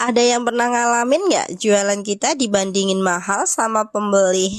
Ada yang pernah ngalamin nggak jualan kita dibandingin mahal sama pembeli?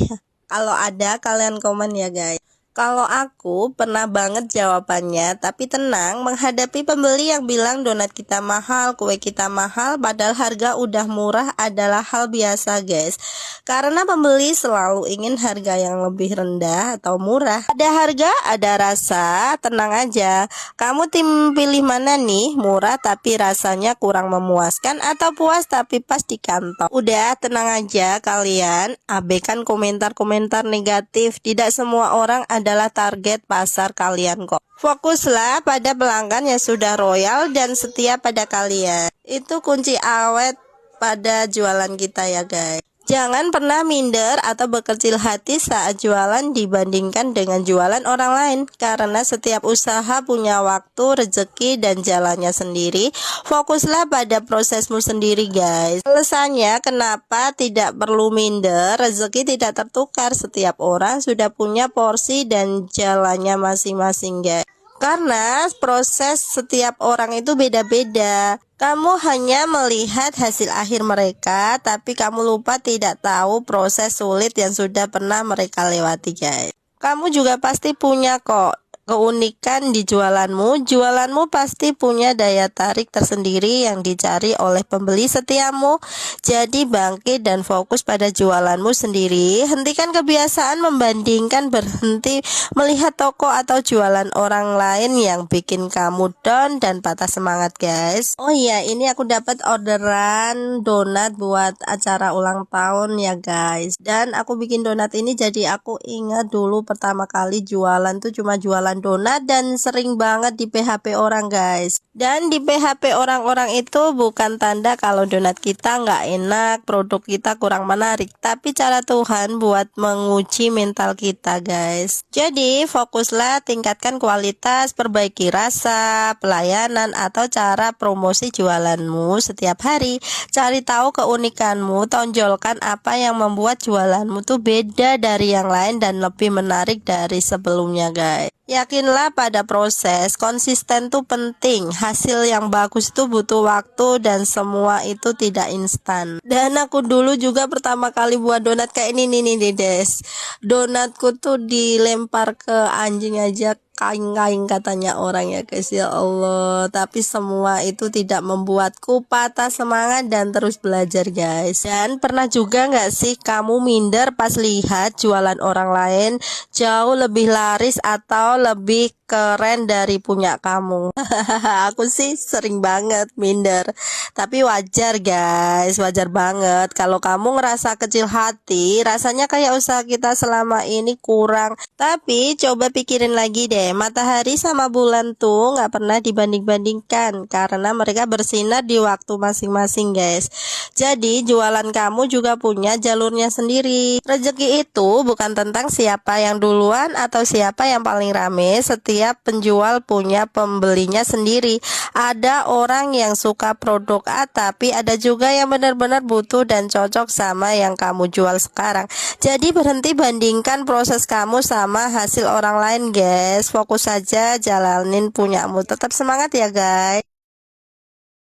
Kalau ada, kalian komen ya guys. Kalau aku pernah banget jawabannya, tapi tenang menghadapi pembeli yang bilang donat kita mahal, kue kita mahal, padahal harga udah murah adalah hal biasa guys. Karena pembeli selalu ingin harga yang lebih rendah atau murah. Ada harga, ada rasa, tenang aja. Kamu tim pilih mana nih? Murah tapi rasanya kurang memuaskan atau puas tapi pas di kantong? Udah tenang aja kalian, abaikan komentar-komentar negatif. Tidak semua orang adalah target pasar kalian kok. Fokuslah pada pelanggan yang sudah royal dan setia pada kalian. Itu kunci awet pada jualan kita ya guys. Jangan pernah minder atau berkecil hati saat jualan dibandingkan dengan jualan orang lain. Karena setiap usaha punya waktu, rezeki, dan jalannya sendiri. Fokuslah pada prosesmu sendiri guys. Alasannya kenapa tidak perlu minder, rezeki tidak tertukar. Setiap orang sudah punya porsi dan jalannya masing-masing guys. Karena proses setiap orang itu beda-beda. Kamu hanya melihat hasil akhir mereka, tapi kamu lupa tidak tahu proses sulit yang sudah pernah mereka lewati guys. Kamu juga pasti punya kok keunikan di jualanmu. Jualanmu pasti punya daya tarik tersendiri yang dicari oleh pembeli setiamu. Jadi bangkit dan fokus pada jualanmu sendiri. Hentikan kebiasaan membandingkan, berhenti melihat toko atau jualan orang lain yang bikin kamu down dan patah semangat guys. Oh iya, ini aku dapat orderan donat buat acara ulang tahun ya guys. Dan aku bikin donat ini jadi aku ingat dulu pertama kali jualan tuh cuma jualan donat dan sering banget di PHP orang guys. Dan di PHP orang-orang itu bukan tanda kalau donat kita nggak enak, produk kita kurang menarik, tapi cara Tuhan buat menguji mental kita guys. Jadi fokuslah tingkatkan kualitas, perbaiki rasa, pelayanan atau cara promosi jualanmu setiap hari. Cari tahu keunikanmu, tonjolkan apa yang membuat jualanmu tuh beda dari yang lain dan lebih menarik dari sebelumnya guys. Yakinlah pada proses, konsisten tuh penting. Hasil yang bagus itu butuh waktu dan semua itu tidak instan. Dan aku dulu juga pertama kali buat donat kayak ini nih des. Donatku tuh dilempar ke anjing aja kain-kain katanya orang ya guys, ya Allah. Tapi semua itu tidak membuatku patah semangat dan terus belajar guys. Dan pernah juga nggak sih kamu minder pas lihat jualan orang lain jauh lebih laris atau lebih keren dari punya kamu? Aku sih sering banget minder. Tapi wajar guys, wajar banget kalau kamu ngerasa kecil hati. Rasanya kayak usaha kita selama ini kurang. Tapi coba pikirin lagi deh, matahari sama bulan tuh nggak pernah dibanding-bandingkan karena mereka bersinar di waktu masing-masing guys. Jadi jualan kamu juga punya jalurnya sendiri. Rezeki itu bukan tentang siapa yang duluan atau siapa yang paling rame. Setiap penjual punya pembelinya sendiri. Ada orang yang suka produk A, tapi ada juga yang benar-benar butuh dan cocok sama yang kamu jual sekarang. Jadi berhenti bandingkan proses kamu sama hasil orang lain guys. Fokus saja jalanin punyamu. Tetap semangat ya guys.